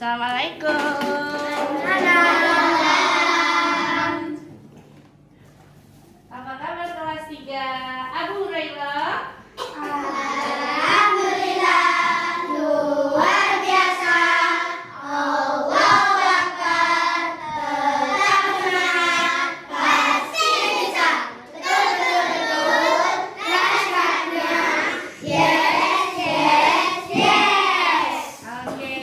Assalamualaikum. Apa kabar kelas 3? Abu Hurairah? Alhamdulillah, luar biasa. Allahu Akbar. Tetap semangat, pasti bisa. Betul. Rasakannya. Yes. Oke.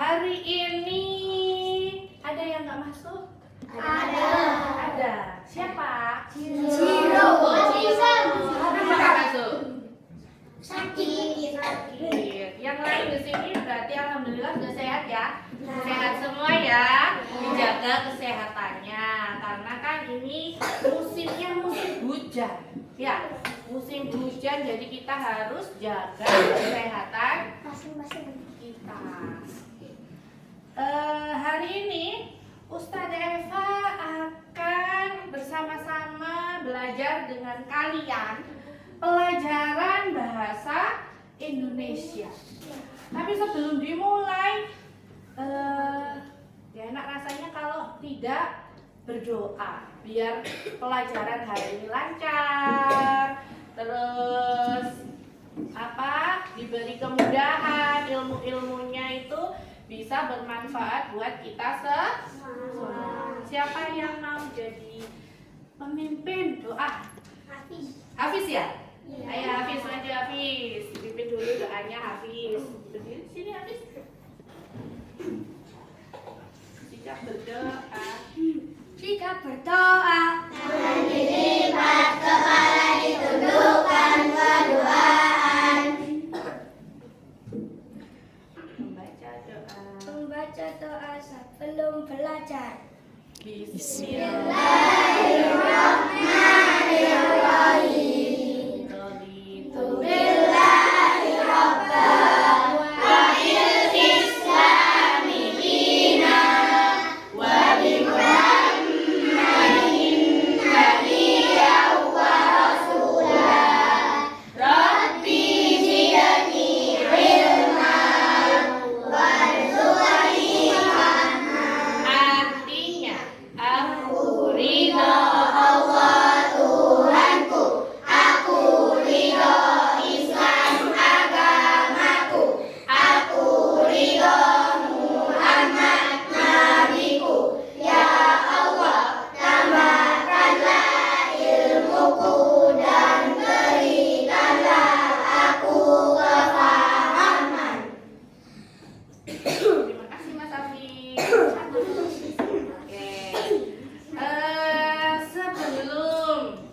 Hari ini ada yang nggak masuk? Ada. Siapa? Ciro. Ada nggak masuk? Sakit. Yang lain di sini berarti alhamdulillah sudah sehat ya. Sehat semua ya. Dijaga kesehatannya karena kan ini musimnya musim hujan. Ya, musim hujan jadi kita harus jaga kesehatan kita. Hari ini Ustazah Eva akan bersama-sama belajar dengan kalian pelajaran bahasa Indonesia. Tapi sebelum dimulai, ya enak rasanya kalau tidak berdoa biar pelajaran hari ini lancar, terus diberi kemudahan, ilmunya itu bisa bermanfaat buat kita semua. Siapa yang mau jadi pemimpin doa? Hafiz ya? Ayo Hafiz, maju Hafiz. Pimpin dulu doanya Hafiz. Berdiri sini Hafiz. Jika berdoa Tangan dilipat, kepala ditundukkan, berdoaan. membaca doa Sebelum belajar. Bismillahirrahmanirrahim. Billahi Rabban wa bil Islami dinan wa bi Muhammadin nabiyyan wa rasulan. Rabbi zidni ilman warzuqni fahman. Artinya aku ridho Allah Tuhanku, aku ridho Islam agamaku, aku ridho Muhammad nabiku. Ya Allah, tambahkanlah ilmuku dan berikanlah aku kefahaman. Terima kasih Mas Hafiz. Oke. Sebelum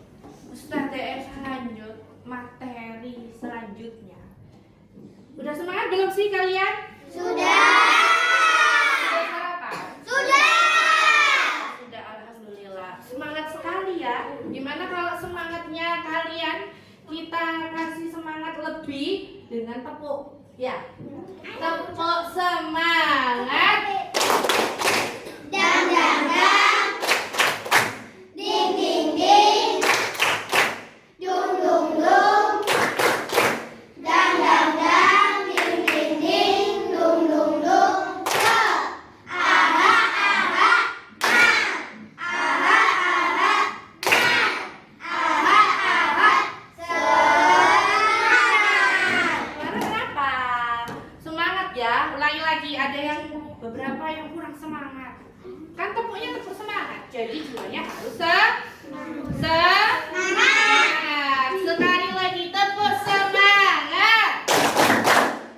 Ustazah Eva lanjut materi selanjutnya, udah semangat belum sih kalian? Sudah. Udah sarapan? Sudah. Sudah, alhamdulillah. Semangat sekali ya. Gimana kalau semangatnya kalian kita kasih semangat lebih dengan tepuk? Ya. Tepuk semangat. Dang dang dang, ding ding ding, dung dung dung, dang dang dang, ding ding ding, dung dung dung. Aha aha, aha aha, aha aha, semangat. Kenapa? Semangat ya. Ulangi lagi. Ada yang beberapa yang kurang semangat. Kan tepuknya tepuk semangat. Jadi jiwanya harus semangat. Sekali lagi tepuk semangat.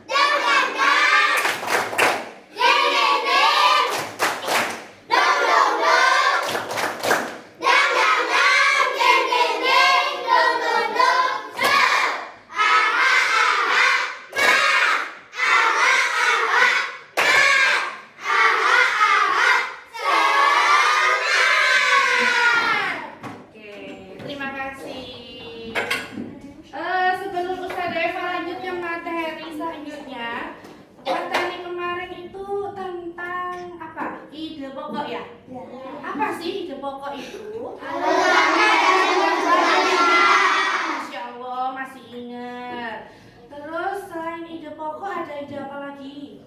Dang dang dang, ding ding ding, dung dung dung, dang dang dang, ding ding ding, dung dung dung. Aha aha, aha aha, aha aha, semangat. Oke, terima kasih. Sebelum Ustazah Eva lanjut ke materi selanjutnya, materi kemarin itu tentang apa? Ide pokok ya? Apa sih ide pokok itu? Masya Allah masih ingat. Terus selain ide pokok ada ide apa lagi?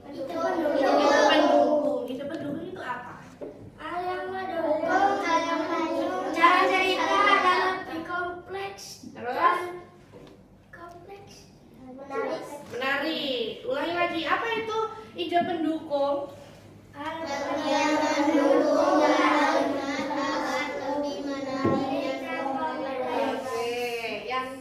pendukung? Yang mendukung dalam agar lebih menarik. Oke, yang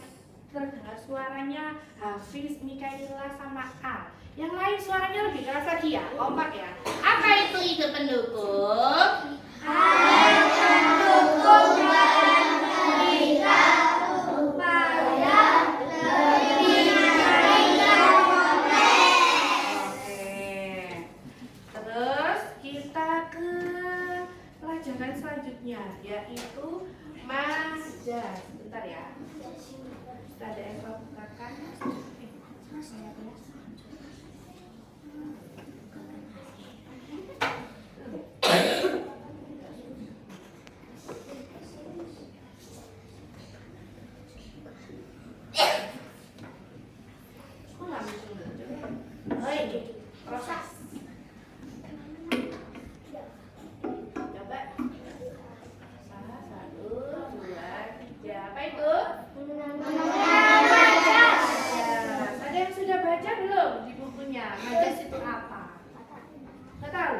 terdengar suaranya Hafiz, Mikaela sama A. Yang lain suaranya lebih keras lagi ya, kompak ya. Apa itu ide pendukung? Mendukung dalam menikah supaya lebih menarik dan kompleks. Oke. Terus kita ke pelajaran selanjutnya, yaitu majas. Bentar ya. Kita ada yang mau bukakan. Kok nggak muncul? Oh ini proses. Coba. Satu, dua, tiga. Apa itu? Majas. Ada yang sudah baca belum di bukunya? Majas itu apa? Nggak tahu?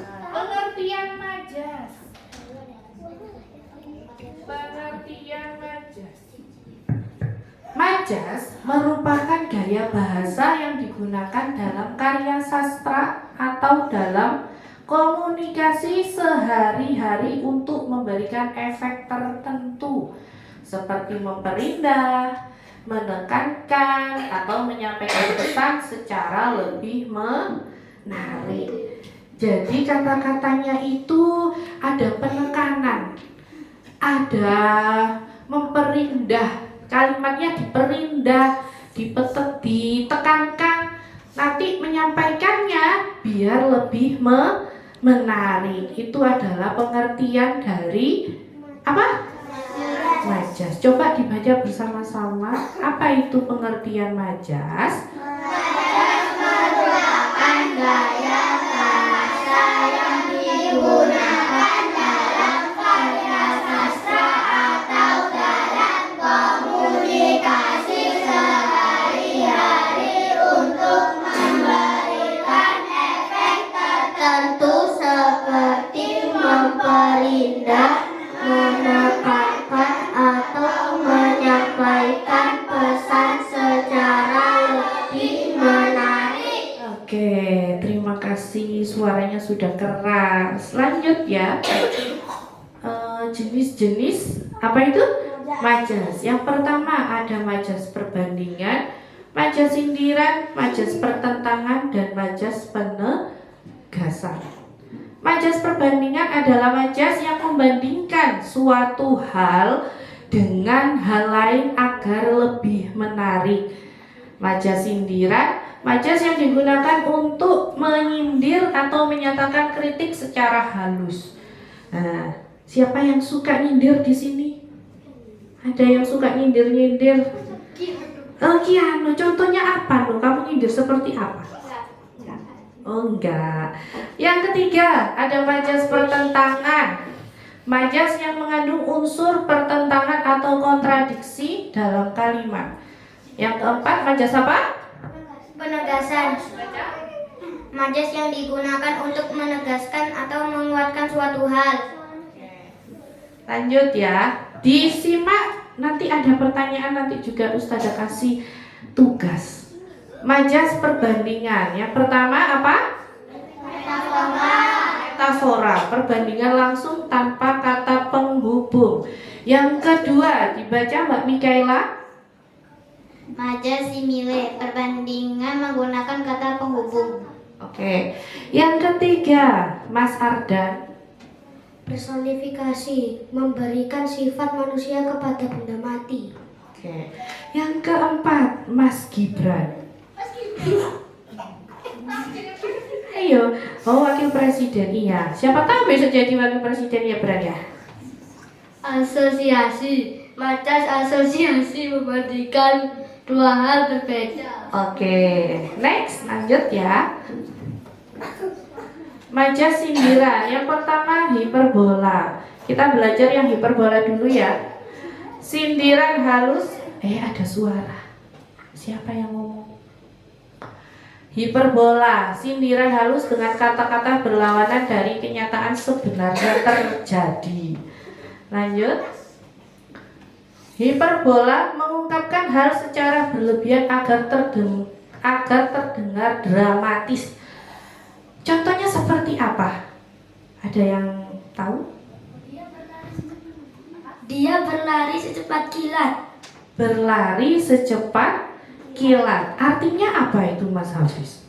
Nah, pengertian majas. Pengertian majas. Majas merupakan gaya bahasa yang digunakan dalam karya sastra atau dalam komunikasi sehari-hari untuk memberikan efek tertentu seperti memperindah, menekankan, atau menyampaikan pesan secara lebih menarik. Jadi kata-katanya itu ada penekanan, ada memperindah, kalimatnya diperindah, ditekankan, nanti menyampaikannya biar lebih menarik. Itu adalah pengertian dari apa? Majas. Coba dibaca bersama-sama. Apa itu pengertian majas? Majas merupakan gaya bahasa yang digunakan dalam karya sastra atau dalam komunikasi sehari-hari untuk memberikan efek tertentu seperti memperindah, menekankan, atau menyampaikan pesan secara lebih menarik. Oke, terima kasih. Suaranya sudah keras. Lanjut ya. Jenis-jenis apa itu? Majas. Yang pertama ada majas perbandingan, majas sindiran, majas pertentangan, dan majas penegasan. Majas perbandingan adalah majas yang membandingkan suatu hal dengan hal lain agar lebih menarik. Majas sindiran, majas yang digunakan untuk menyindir atau menyatakan kritik secara halus. Nah, siapa yang suka nyindir di sini? Ada yang suka nyindir-nyindir? Kiano, contohnya apa loh? Kamu nyindir seperti apa? Oh enggak. Yang ketiga ada majas pertentangan. Majas yang mengandung unsur pertentangan atau kontradiksi dalam kalimat. Yang keempat majas apa? Penegasan. Majas yang digunakan untuk menegaskan atau menguatkan suatu hal. Lanjut ya. Disimak, nanti ada pertanyaan, nanti juga Ustazah kasih tugas. Majas perbandingan. Yang pertama apa? Metafora, perbandingan langsung tanpa kata penghubung. Yang kedua, dibaca Mbak Mikaela. Majas simile, perbandingan menggunakan kata penghubung. Oke. Yang ketiga, Mas Ardan. Personifikasi, memberikan sifat manusia kepada benda mati. Oke. Yang keempat, Mas Gibran. Ayo, oh wakil presiden, iya. Siapa tahu besok jadi wakil presiden ya, Bran ya. Asosiasi, majas asosiasi membandingkan dua hal berbeda. Oke, next, lanjut ya. Majas sindiran. Yang pertama hiperbola. Kita belajar yang hiperbola dulu ya. Sindiran halus. Ada suara. Siapa yang ngomong? Hiperbola, sindiran halus dengan kata-kata berlawanan dari kenyataan sebenarnya terjadi. Lanjut. Hiperbola mengungkapkan hal secara berlebihan agar terdengar dramatis. Contohnya seperti apa? Ada yang tahu? Dia berlari secepat kilat. Berlari secepat kilat. Artinya apa itu, Mas Hafiz?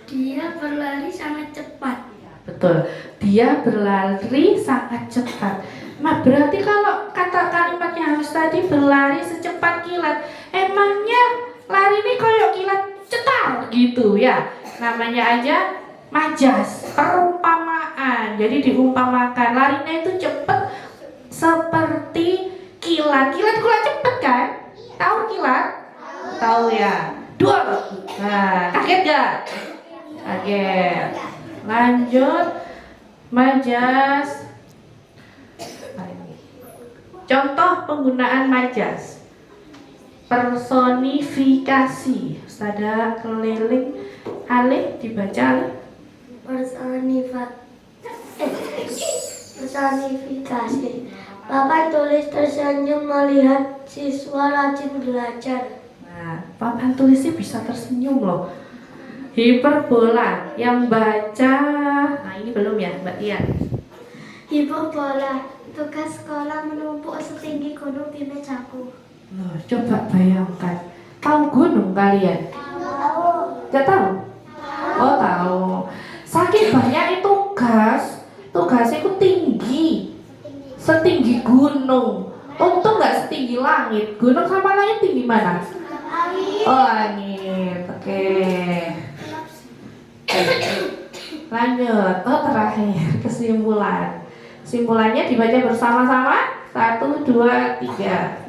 Dia berlari sangat cepat. Betul. Dia berlari sangat cepat. Nah, berarti kalau kata kalimatnya Hafiz tadi berlari secepat kilat, emangnya lari ini kayak kilat cetar gitu ya? Namanya aja majas, perumpamaan. Jadi diumpamakan larinya itu cepat seperti kilat. Kilat cepet kan? Tahu kilat? Tahu ya. Dua. Nah, kaget gak? Kaget. Lanjut. Majas. Contoh penggunaan majas. Personifikasi. Ustazah keliling. Alif dibaca Alif. Personifikasi. Bapak tulis tersenyum melihat siswa rajin belajar. Nah, papan tulisnya bisa tersenyum loh. Hiperbola yang baca. Nah, ini belum ya, Mbak Tian. Hiperbola. Tugas sekolah menumpuk setinggi gunung di mejaku. Loh, coba bayangkan. Tahu gunung kalian? Tahu. Gak tahu? Oh, tahu. Saking banyak tugasnya itu tinggi. Setinggi gunung. Untung nggak setinggi langit. Gunung sama langit tinggi mana? Oh, langit. Oke. Lanjut. Oh, terakhir kesimpulan. Kesimpulannya dibaca bersama-sama. 1, 2, 3.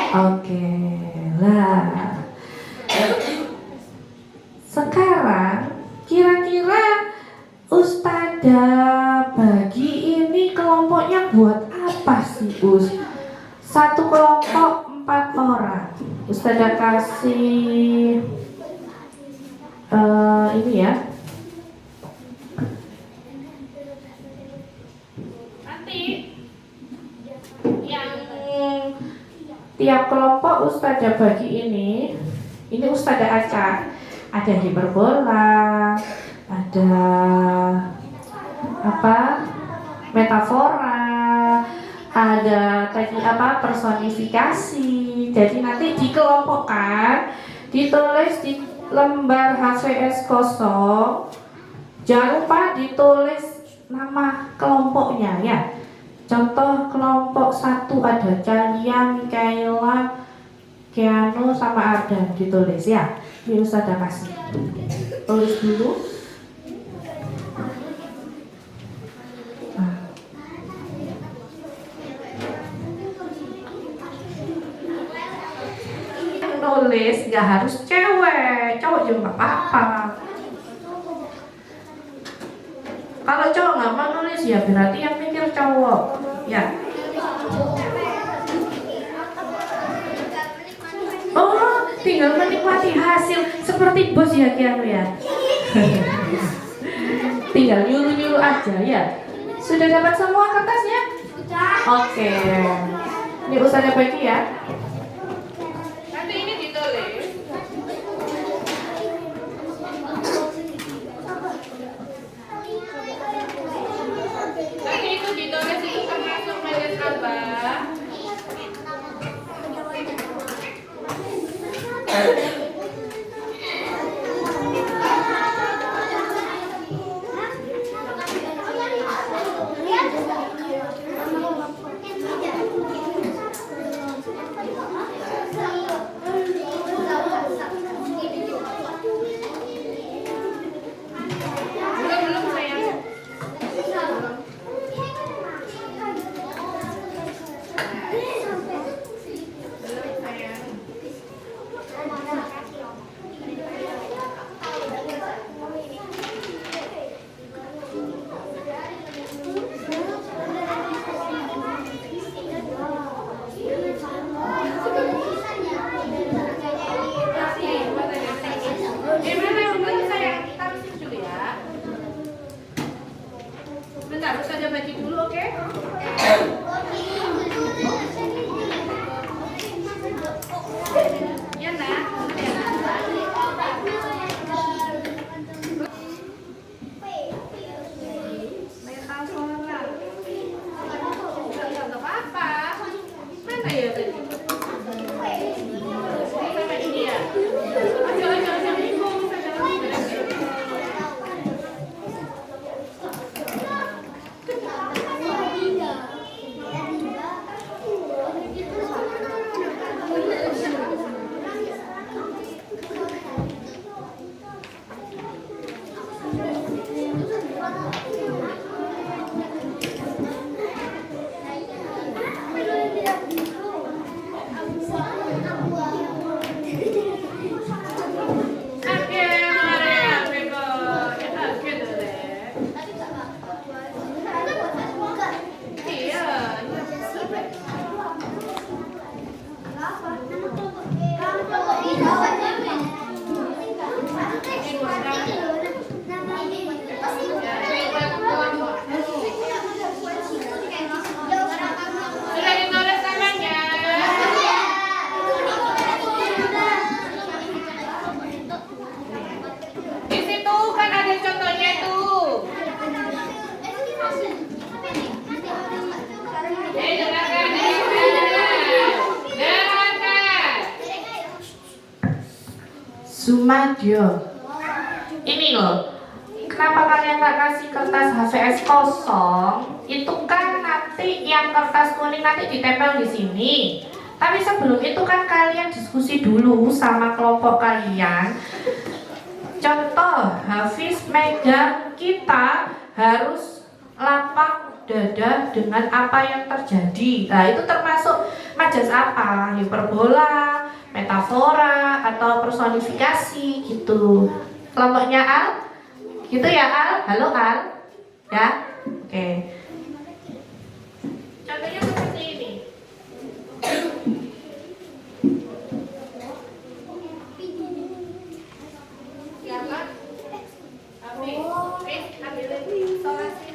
Oke, lah. Sekarang kira-kira Ustazah bagi ini kelompoknya buat apa sih, Us? Satu kelompok 4 orang. Ustazah kasih ini ya. Nanti yang tiap kelompok Ustazah bagi ini Ustazah acak. Ada hiperbola, ada metafora, ada personifikasi. Jadi nanti dikelompokkan, ditulis di lembar HVS kosong. Jangan lupa ditulis nama kelompoknya ya. Contoh kelompok 1 ada Calia, Mikaela, Keanu sama Ardan, ditulis ya. Ini Ustazah kasih. Tulis dulu. Nulis nggak harus cewek, cowok juga nggak apa-apa. Kalau cowok nggak mau nulis ya berarti yang mikir cowok, ya. Oh, tinggal menikmati hasil seperti bos ya Kianu ya. Tinggal nyuruh-nyuruh aja ya. Sudah dapat semua kertasnya? Oke. Ini Ustazah bagi ya. Nanti ini ditulis. Nanti itu ditulis itu termasuk majas apa? Gimana dulu saya tarusin dulu ya. Bentar, harus ada bagi dulu, oke? Ya, Nak. Metafora. Enggak apa-apa. Mana ya tadi? Sama ini ya. Ayo, bingung. Sumadyo. Ini loh, kenapa kalian tak kasih kertas HVS kosong? Itu kan nanti yang kertas kuning nanti ditempel di sini. Tapi sebelum itu kan kalian diskusi dulu sama kelompok kalian. Contoh, Hafiz megang, kita harus lapang dada dengan apa yang terjadi. Nah, itu termasuk majas apa? Hiperbola, metafora, atau personifikasi gitu. Kelompoknya Al? Gitu ya Al? Halo Al? Ya? Oke. Contohnya seperti ini. Siapa? Hafiz, ambilin solasi.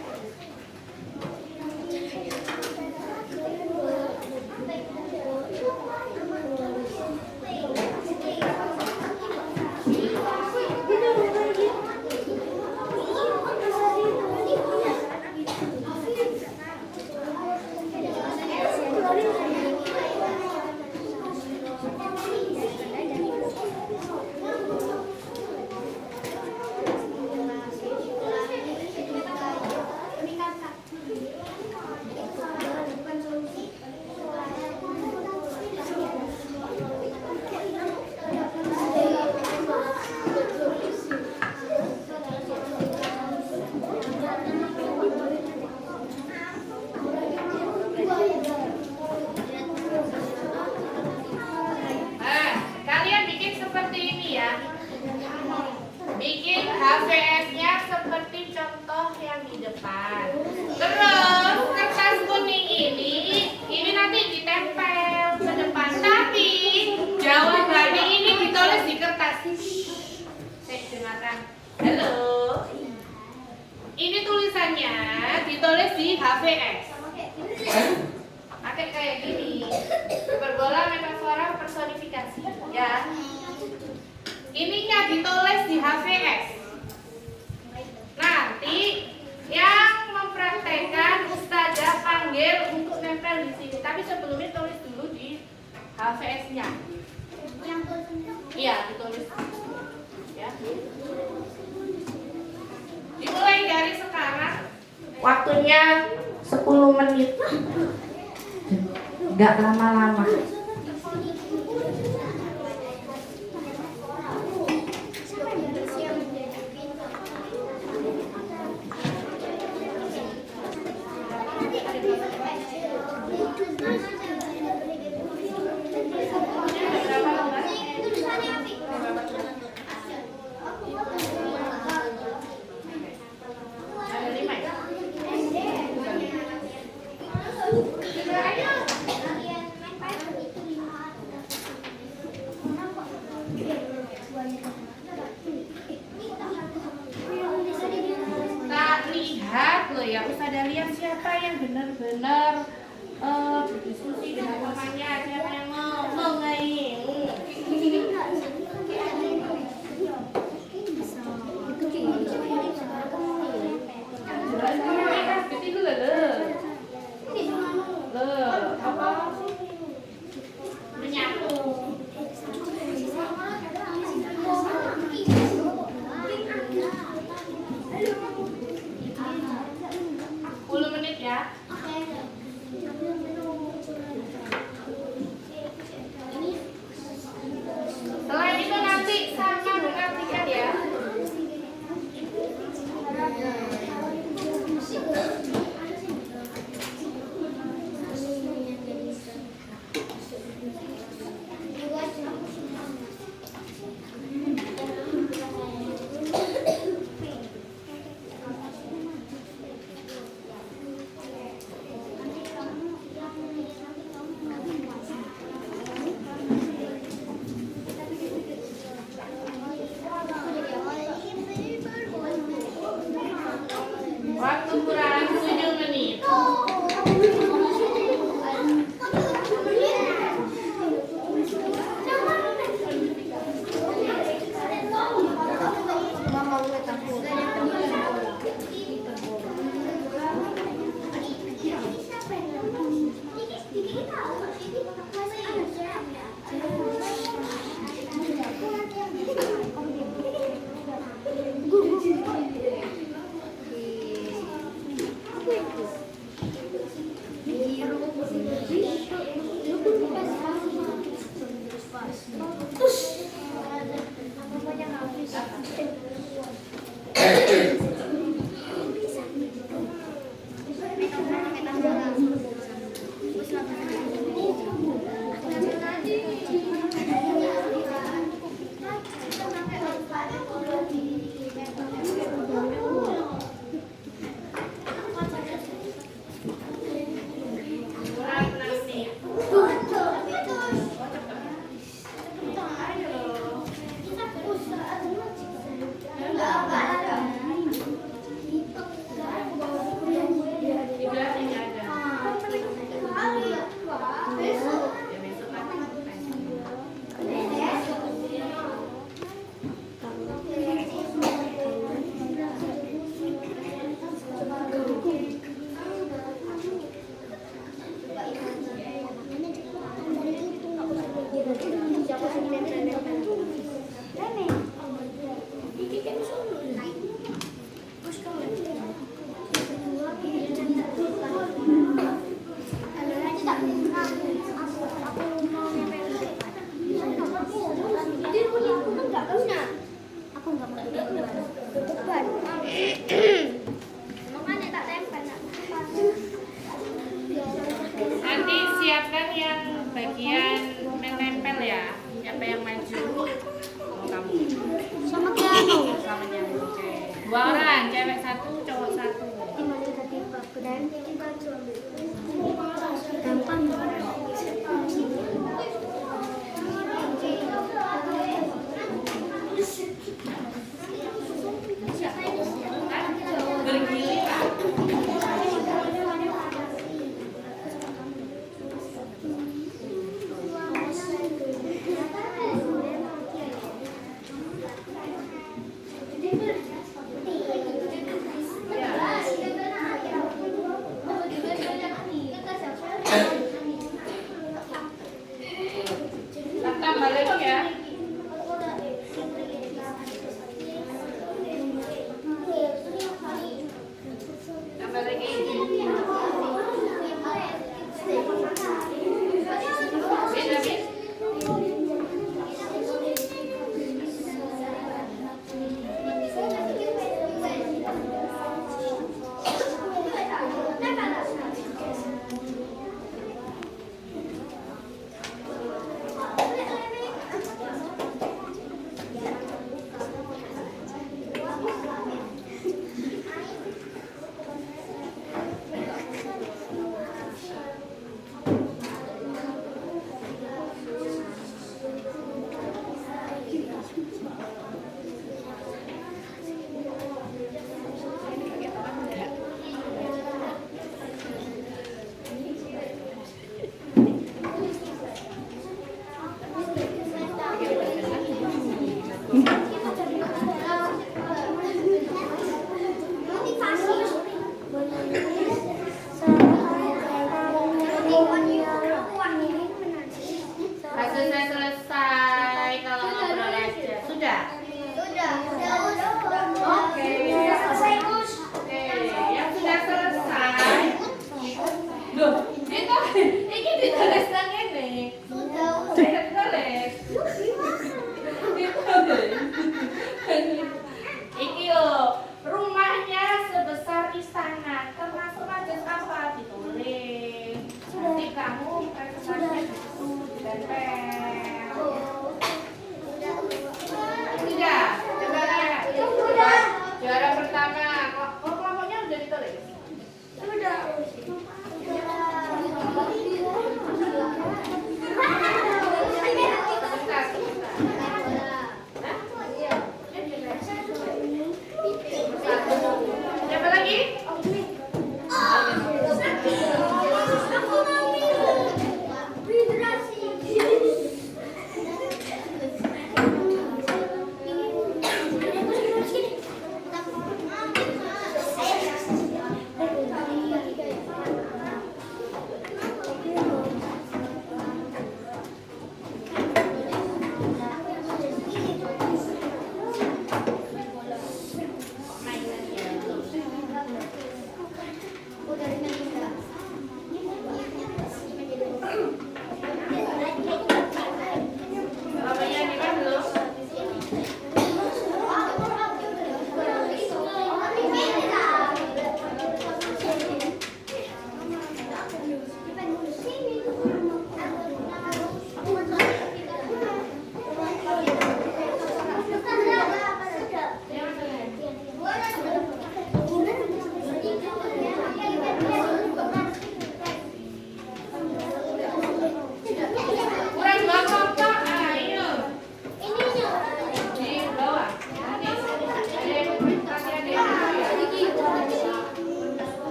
Bikin HVS-nya seperti contoh yang di depan. Terus kertas kuning ini nanti ditempel ke depan. Tapi jawabannya ini ditulis di kertas. Saya dengarkan. Halo. Ini tulisannya ditulis di HVS. Pakai kayak gini. Hiperbola, metafora, personifikasi. Ya. Ininya ditulis di HVS. Nanti yang mempraktekkan Ustazah panggil untuk nempel di sini. Tapi sebelumnya tulis dulu di HVS-nya. Iya, ditulis. Ya. Dimulai dari sekarang. Waktunya 10 menit. Enggak lama-lama. ya Ustazah lihat siapa yang benar-benar berdiskusi dengan temannya, siapa yang ngomong nih. Menyatu. 10 menit ya. Selain itu nanti sama mengartikan ya. Waktu kurang 7 menit. Nanti siapkan yang bagian menempel ya. Siapa yang maju? Oh, kamu. Sama piano. Sama nyambung. Dua orang, cewek 1, cowok 1. Gampang.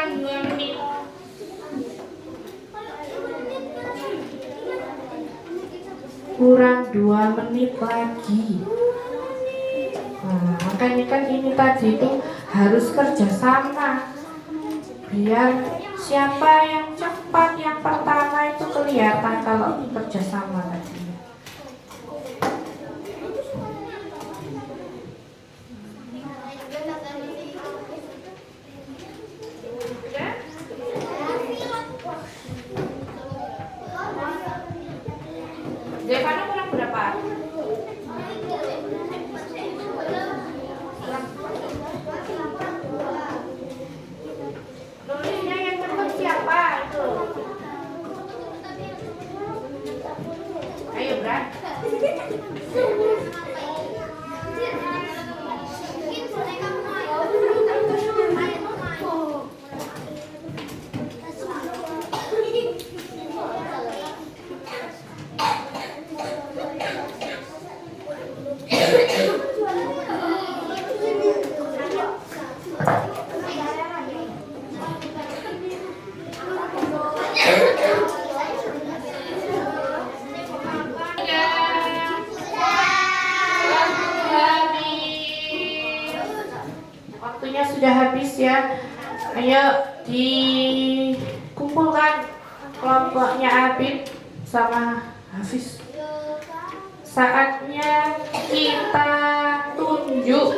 kurang 2 menit. Kurang 2 menit lagi. Nah, makanya kan ini tadi itu harus kerjasama. Biar siapa yang cepat yang pertama itu kelihatan kalau kerjasama tadi. Devana kurang berapa? Nulisnya yang cepet siapa itu? Ayo, Bran. Waktunya sudah habis ya. Ayo dikumpulkan kelompoknya Abid sama Hafiz. Saatnya kita tunjuk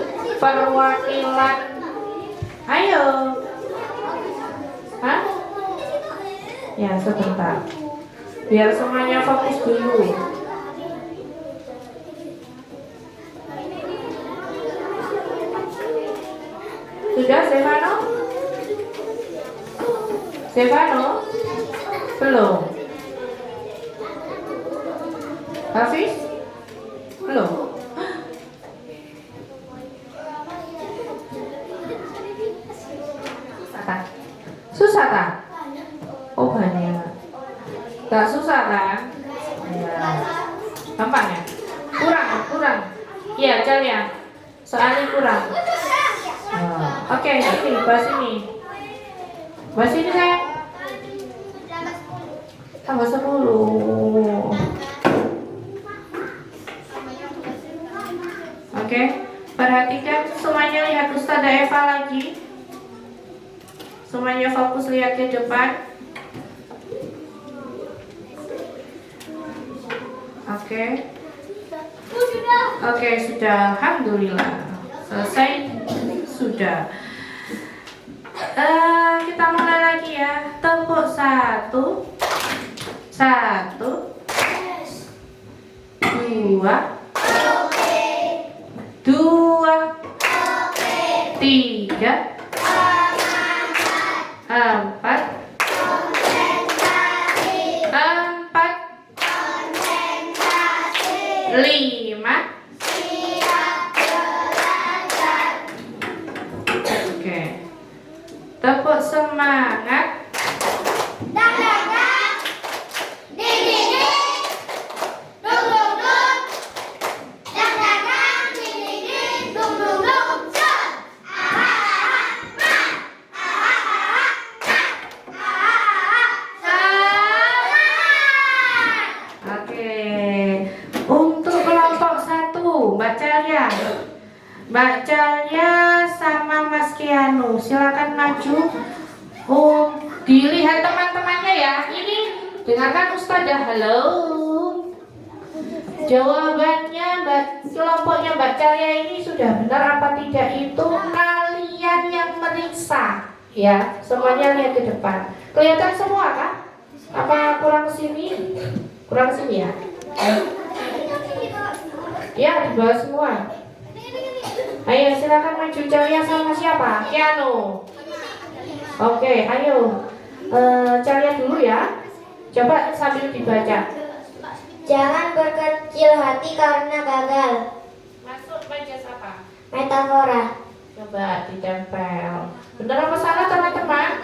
perwakilan. Ayo. Hah? Ya, sebentar. Biar semuanya fokus dulu. Sudah, Stefano? Stefano? Belum. Hafiz? Belum. Susah tak? Oh banyak. Gak susah kan? Ya. Gampang ya? Kurang. Iya, Calia. Soalnya kurang. Oke, ini bahas ini. Bahas ini saya. Tambah 10. Oke, perhatikan semuanya, lihat Ustazah Eva lagi. Semuanya fokus lihat ke depan. Oke, sudah. Alhamdulillah. Selesai. Sudah. Kita mulai lagi ya. Tepuk 1 2 2 3 4 5. Oke. Tepuk semangat. Mbak Calia sama Mas Kianu, silakan maju. Dilihat teman-temannya ya. Ini dengarkan Ustazah. Halo. Jawabannya kelompoknya Mbak Calia ini sudah benar apa tidak itu kalian yang meriksa. Ya, semuanya lihat ke depan. Kelihatan semua kan? Apa kurang sini? Kurang sini ya? Ya, di bawah semua. Ayo silakan maju. Calia sama siapa? Kianu. Oke, ayo. Calia dulu ya. Coba sambil dibaca. Jangan berkecil hati karena gagal. Masuk baca apa? Metafora. Coba ditempel. Benar apa salah teman-teman?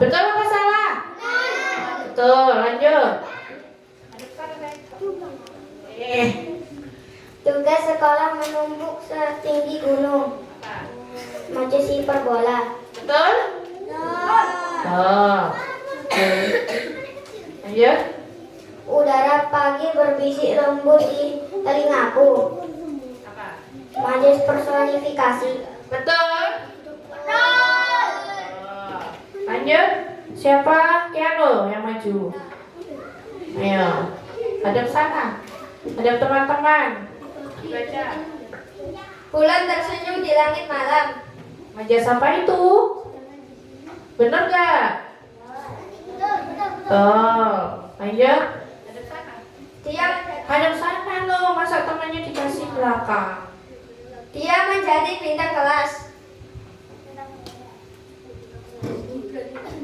Betul apa salah? Betul, lanjut. Tugas sekolah menumbuk setinggi gunung. Maju si perbola. Betul. Oh. Ayo. Udara pagi berbisik lembut di telingaku. Apa? Majas personifikasi. Betul? Betul. Lanjut. Siapa Keanu yang maju? Ayo. Hadap sana. Hadap teman-teman. Baca. Bulan tersenyum di langit malam. Majas apa itu? Bener gak? Oh. Lanjut. Dia Hadap sana loh. Masa temannya dikasih belakang? menjadi bintang kelas.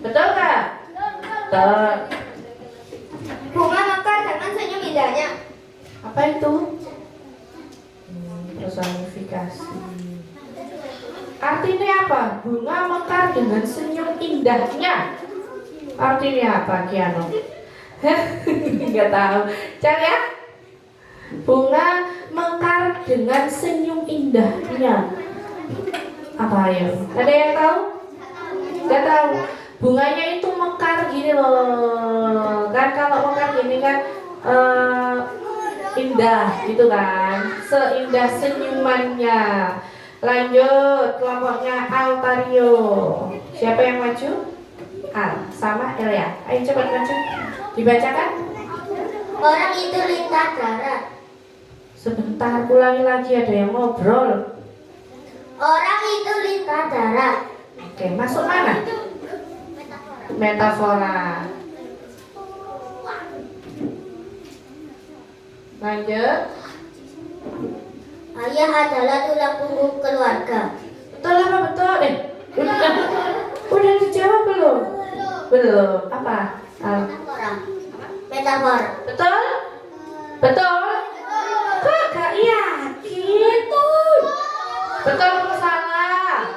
Betul gak? Betul. Bunga mekar dengan senyum indahnya. Apa itu? Personifikasi. Artinya apa? Bunga mekar dengan senyum indahnya. Artinya apa, Kiano? Nggak tahu. Cari ya. Bunga mekar dengan senyum indahnya. Apa ya? Ada yang tahu? Nggak tahu. Bunganya itu mekar gini loh. Kan kalau mekar gini kan indah gitu kan. Seindah senyumannya. Lanjut kelompoknya Altario. Siapa yang maju? Al sama El ya. Ayo cepat maju. Dibacakan. Orang itu lintah darat. Sebentar, ulangi lagi, ada yang ngobrol. Orang itu lintah darat. Oke, masuk mana? Metafora. Lanjut. Ayah adalah tulang punggung keluarga. Betul apa betul? Udah dijawab belum? Belum. Apa? Al. Metafora. Betul? Betul? Kok gak yakin? Betul apa salah?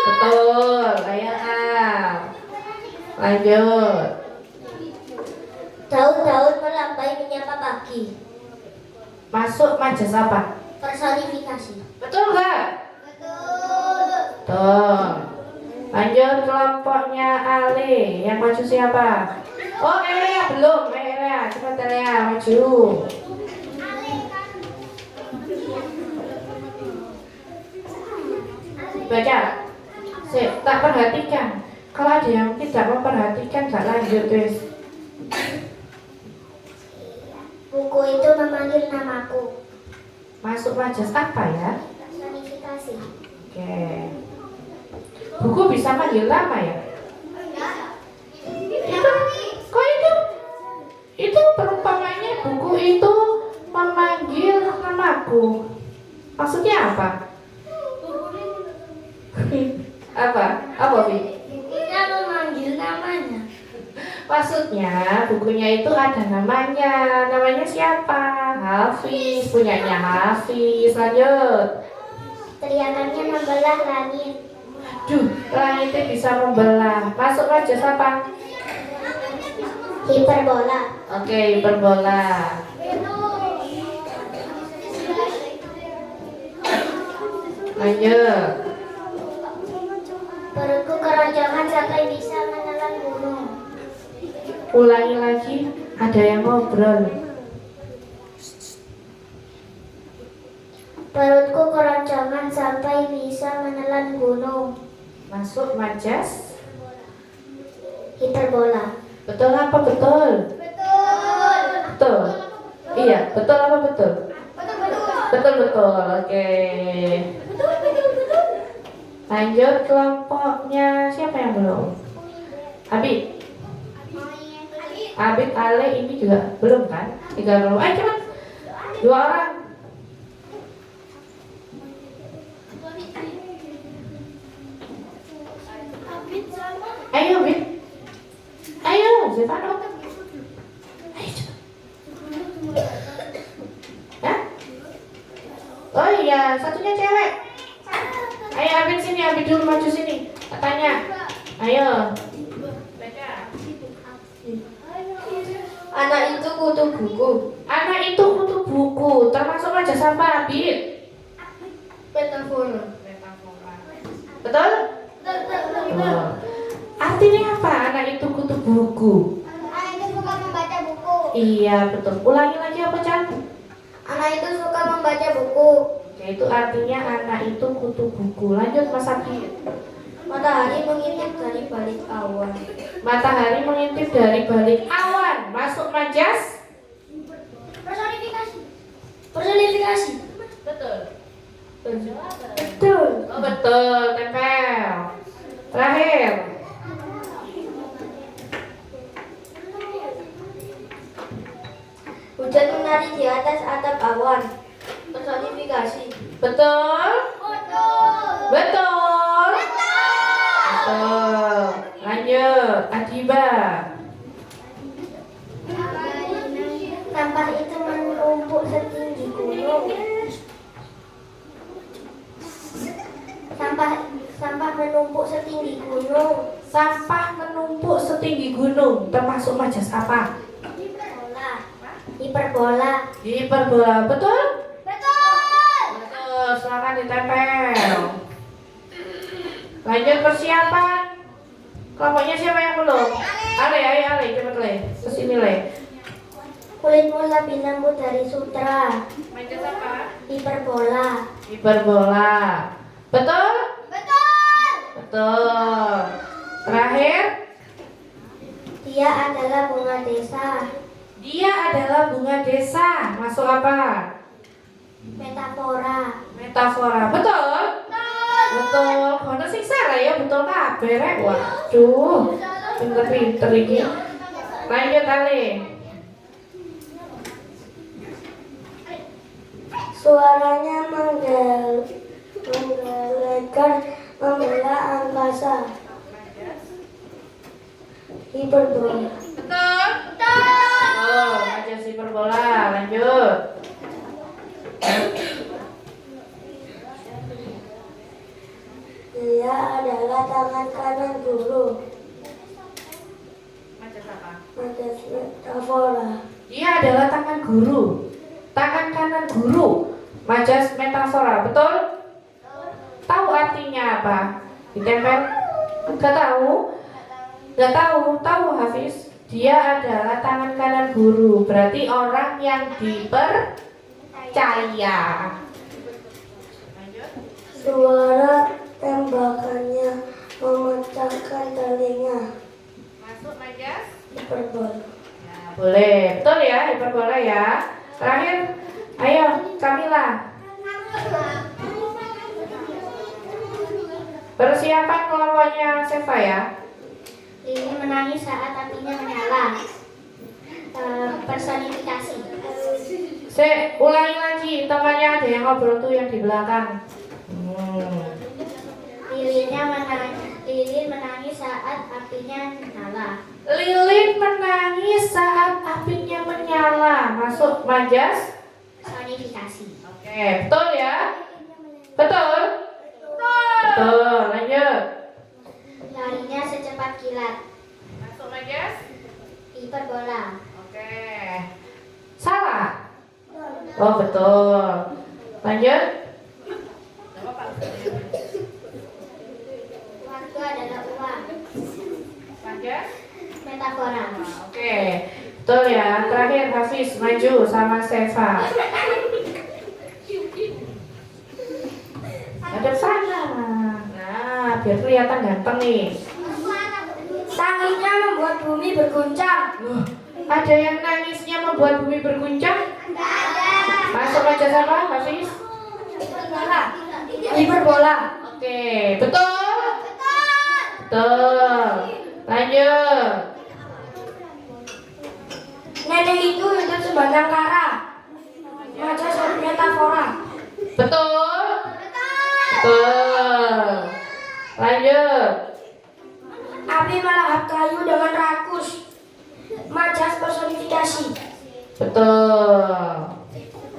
Betul. Ayo Al. Lanjut. Daun-daun melambai menyapa pagi. Masuk majas apa? Personifikasi. Betul gak? Betul. Lanjut kelompoknya Ale. Yang maju siapa? Oh Elea belum. Elea, cepat Elea maju. Baca. Sip, tak perhatikan. Kalau ada yang tidak memperhatikan gak lanjut wis. Buku itu memanggil namaku. Masuk majas apa ya? Personifikasi. Oke. Buku bisa manggil nama ya? Itu, kok itu perumpamannya buku itu memanggil namaku. Maksudnya apa? Apa? Apa, Bi? Bukunya memanggil namanya. Maksudnya bukunya itu ada namanya. Namanya siapa? Hafiz, punyanya Hafiz. Lanjut. Teriakannya membelah langit. Duh, langitnya bisa membelah. Masuk aja siapa? Hiperbola. Oke, hiperbola. Lanjut. Perutku keroncongan sampai bisa menelan gunung. Ulangi lagi, ada yang ngobrol. Perutku keroncongan sampai bisa menelan gunung. Masuk majas. Hiperbola. Betul apa betul? Betul. Betul. Iya, betul apa betul? Betul betul. Oke. Lanjut kelompoknya siapa yang belum? Abid. Abid Ale ini juga belum kan? 3 belum. Ayo cepat. 2 orang. Ayo Abid. Ayo Zevano. Ayo cepat. Hah? Oh iya, satunya cewek. Ayo Abid sini, Abid dulu maju sini. Tanya. Ayo. Baca. Anak itu kutu buku. Anak itu kutu buku. Termasuk majas apa, Abid? Metafora. Betul? Betul. Arti Artinya apa anak itu kutu buku? Anak itu suka membaca buku. Iya betul. Ulangi lagi apa Chan? Anak itu suka membaca buku. Oke, itu artinya anak itu kutu buku. Lanjut Mas Abi. Matahari mengintip dari balik awan. Matahari mengintip dari balik awan. Masuk majas. Personifikasi. Personifikasi. Betul. Betul. Oh betul, tempel. Terakhir. Hujan menari di atas atap awan. Personifikasi. Betul. Betul. Betul. Betul. Lanjut, Adiba. Sampah itu menumpuk setinggi gunung. Sampah menumpuk setinggi gunung. Sampah menumpuk setinggi gunung. Termasuk majas apa? Hiperbola. Hiperbola. Hiperbola. Betul? Betul. Betul. Silakan ditempel. Lanjut persiapan. Kelompoknya siapa yang belum? Ale, cepet Le. Kesini Le. Kulit mula binambut dari sutra. Majas apa? Hiperbola. Hiperbola. Betul? Betul. Betul. Terakhir, Dia adalah bunga desa. dia adalah bunga desa. Masuk apa? Metafora. Metafora. Betul? Betul. Kono sing salah ya betul kabeh rek. Waduh. Pinter-pinter iki. Lanjut Ale. Suaranya menggelegar membela angkasa. Hiperbola. Betul? Betul. Majas hiperbola. Lanjut. Dia adalah tangan kanan guru. Majas apa? Majas metafora. Dia adalah tangan guru. Tangan kanan guru. Majas metafora. Betul? Tahu artinya apa? Ditempel? Gak tahu? Gak tahu? Tahu Hafiz? Dia adalah tangan kanan guru. Berarti orang yang dipercaya. Lanjut. Suara tembakannya memecahkan telinga. Masuk Majas. Hiperbola. Nah, boleh. Betul ya hiperbola ya. Terakhir, ayo Kamila. Persiapan kelompoknya Seva ya. Lili menangis saat apinya menyala. Personifikasi. Ulangi lagi, temannya ada yang ngobrol tuh yang di belakang. Lilin menangis saat apinya menyala. Lilin menangis saat apinya menyala. Masuk Majas. Personifikasi. Oke, betul ya? Betul? Betul, lanjut. Larinya secepat kilat. Masuk Majas. Hiperbola. Oke. Salah? Oh, betul. Lanjut. Waktu adalah uang. Majas. Metafora. Oke. Betul ya. Terakhir Hafiz maju sama Seva. Ada sana. Nah, biar kelihatan ganteng nih. Tangisnya membuat bumi berguncang. Ada yang nangisnya membuat bumi berguncang? Masuk aja sama Hafiz. Hiperbola. Oke, betul? Betul. Lanjut. Nenek itu hidup sebatang kara. Majas metafora. Betul? Betul. Lanjut. Api melahap kayu dengan rakus. Majas personifikasi. Betul.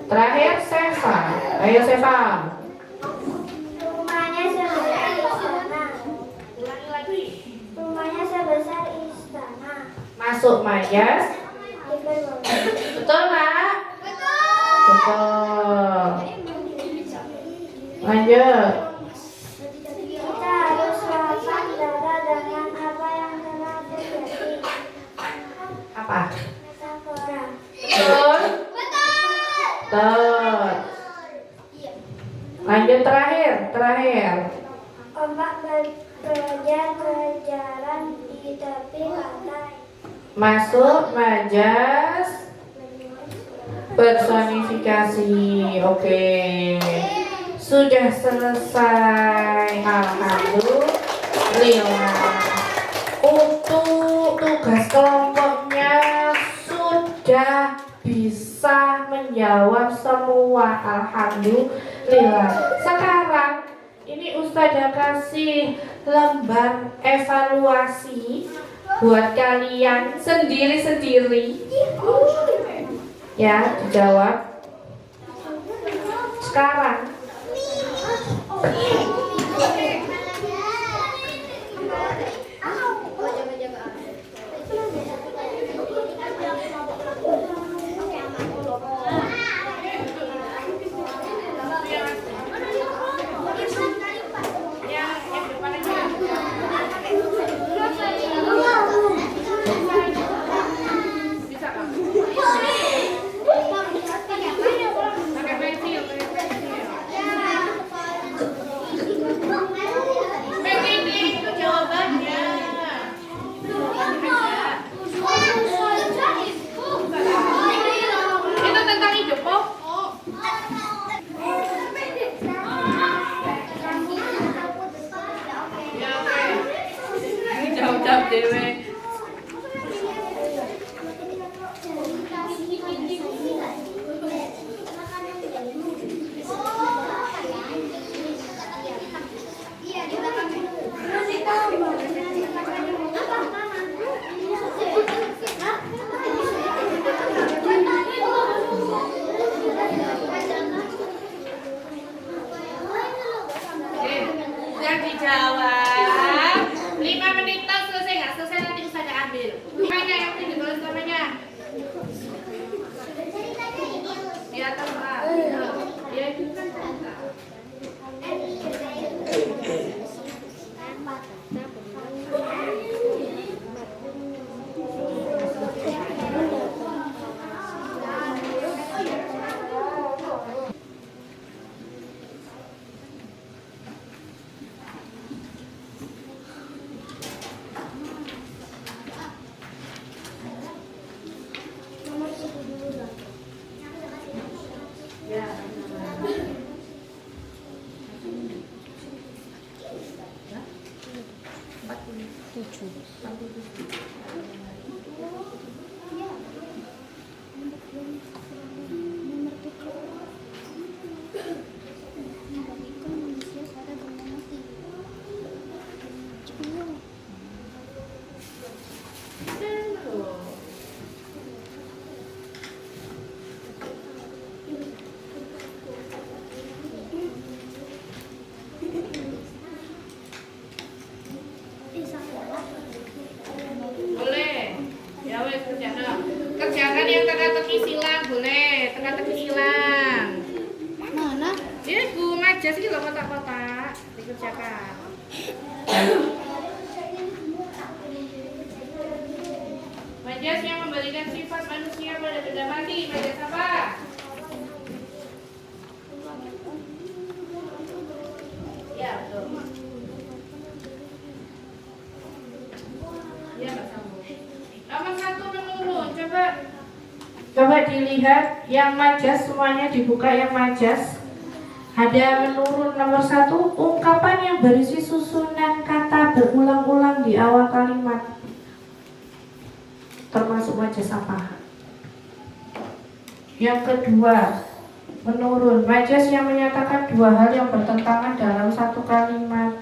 Terakhir Seva. Ayo Seva. Rumahnya sebesar istana. Ulangi lagi. Rumahnya sebesar istana. Masuk Majas. Hiperbola. Betul Nak? Betul. Lanjut. Kita harus waspada dengan apa yang Yang terakhir. Ombak berjalan di tepi pantai. Masuk majas personifikasi. Oke. Sudah selesai. Alhamdulillah. Untuk tugas kelompoknya sudah bisa menjawab semua. Alhamdulillah. Sekarang ini Ustazah kasih lembar evaluasi buat kalian sendiri-sendiri. Ya, dijawab. Sekarang dijawab 5 menit selesai nggak selesai nanti Ustazah ambil namanya yang ini ditulis namanya di atas Pak ya itu kan kerjakan yang teka-teki silang boleh, teka-teki silang. Mana? Iku majas iki lho kotak-kotak dikerjakan. Majas yang membalikan sifat manusia pada benda mati, majas apa? Ya, betul. Ya, bersambung. Nomor 1 menurun, coba dilihat yang majas, semuanya dibuka yang majas. Ada menurun nomor 1, ungkapan yang berisi susunan kata berulang-ulang di awal kalimat. Termasuk majas apa? Yang kedua, menurun majas yang menyatakan dua hal yang bertentangan dalam satu kalimat.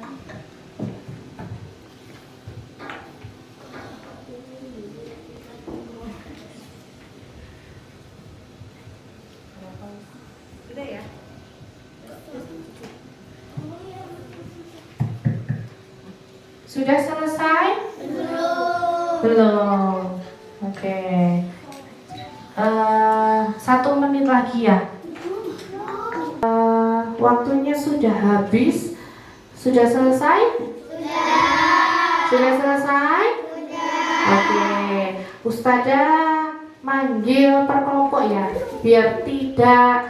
Sudah selesai? Belum. Oke. 1 menit lagi ya. Waktunya sudah habis. Sudah selesai? Sudah selesai? Oke. Ustazah manggil per kelompok ya, biar tidak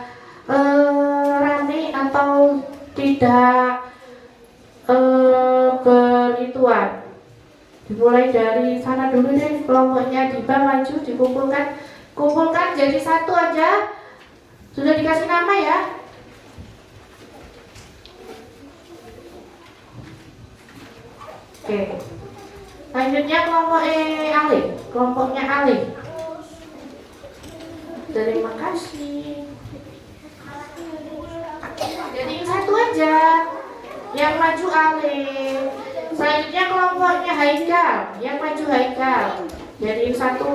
rame atau tidak berituan. Dimulai dari sana dulu deh, kelompoknya Diba maju, dikumpulkan, kumpulkan jadi satu aja. Sudah dikasih nama ya? Oke. Lanjutnya kelompok Ali, kelompoknya Ali. Terima kasih. Jadi satu aja. Yang maju Ali. Selanjutnya kelompoknya Haikal, yang maju Haikal. Jadi satu.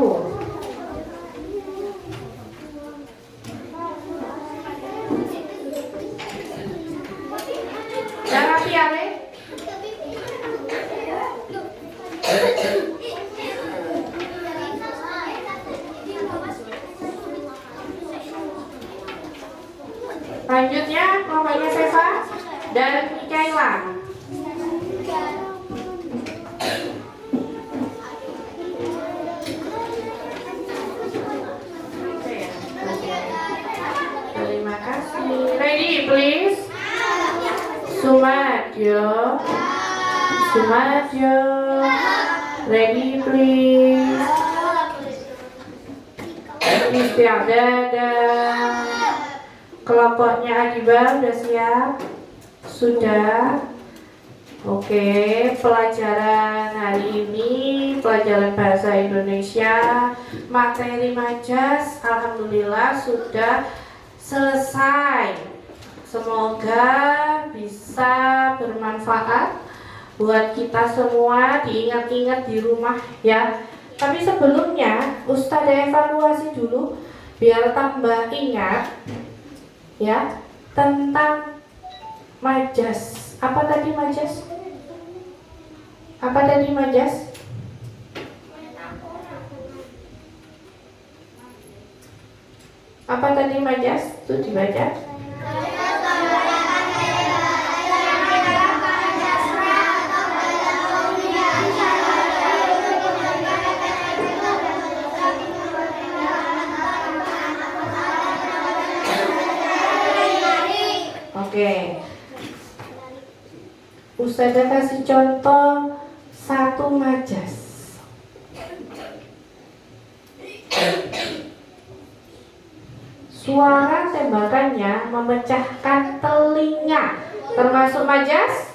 Yang rapi Ali. Selanjutnya kelompoknya Seva dan Mikaela. Terima kasih. Ready please. Sumadyo. Sumadyo. Ready please. Istiadat. Kelompoknya Adiba sudah siap? Sudah. Oke, pelajaran hari ini pelajaran bahasa Indonesia materi majas alhamdulillah sudah selesai. Semoga bisa bermanfaat buat kita semua, diingat-ingat di rumah ya. Tapi sebelumnya Ustazah evaluasi dulu biar tambah ingat ya tentang majas. Apa tadi majas? Apa tadi majas? Apa tadi majas? Tuh dibaca. Oke. Ustazah kasih contoh satu majas. Suara tembakannya memecahkan telinga. Termasuk majas?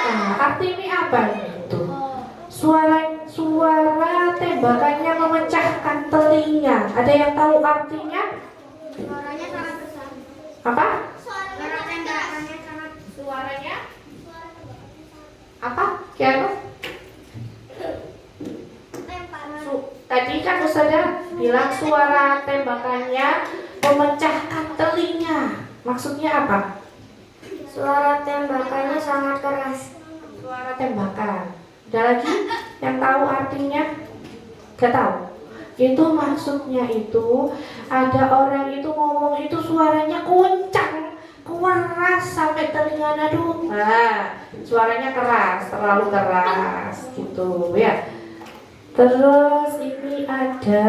Nah, arti ini apa itu? Suara tembakannya memecahkan telinga. Ada yang tahu artinya? Suaranya sangat besar. Apa? Suara tembakannya sangat Suaranya Apa? Kiano? Tadi kan Ustazah bilang suara tembakannya memecahkan telinga. Maksudnya apa? Suara tembakannya sangat keras. Suara tembakan. Ada lagi yang tahu artinya? Gak tahu. Itu maksudnya itu ada orang itu ngomong itu suaranya kencang, keras sampai telinga nadu. Nah, suaranya keras, terlalu keras gitu ya. Terus ini ada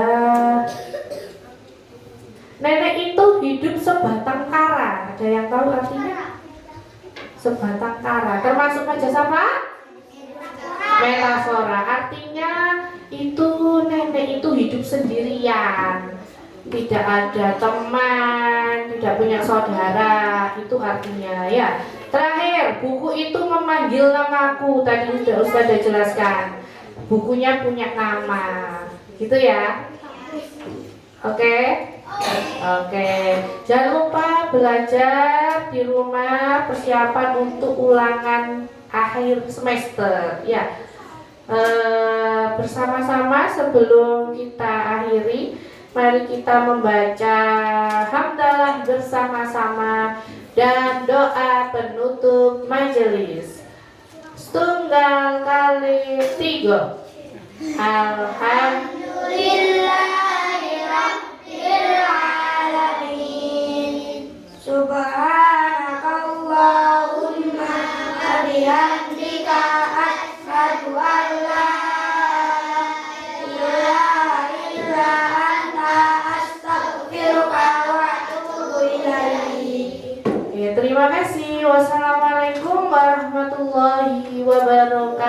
nenek itu hidup sebatang kara. Ada yang tahu artinya? Sebatang kara. Termasuk majas apa? Metafora. Artinya itu nenek itu hidup sendirian, tidak ada teman, tidak punya saudara. Itu artinya ya. Terakhir, buku itu memanggil namaku. Tadi sudah Ustazah jelaskan. Bukunya punya nama, gitu ya. Oke? Oke. Jangan lupa belajar di rumah persiapan untuk ulangan akhir semester, ya. Bersama-sama sebelum kita akhiri, mari kita membaca hamdalah bersama-sama dan doa penutup majelis. Setunggal kali tiga. Alhamdulillahirrabbilalamin. Subhanakallahumma wa bihamdika asyhadu an la ilaha illa anta astaghfiruka wa atubu ilaik. Terima kasih. warahmatullahi wabarakatuh.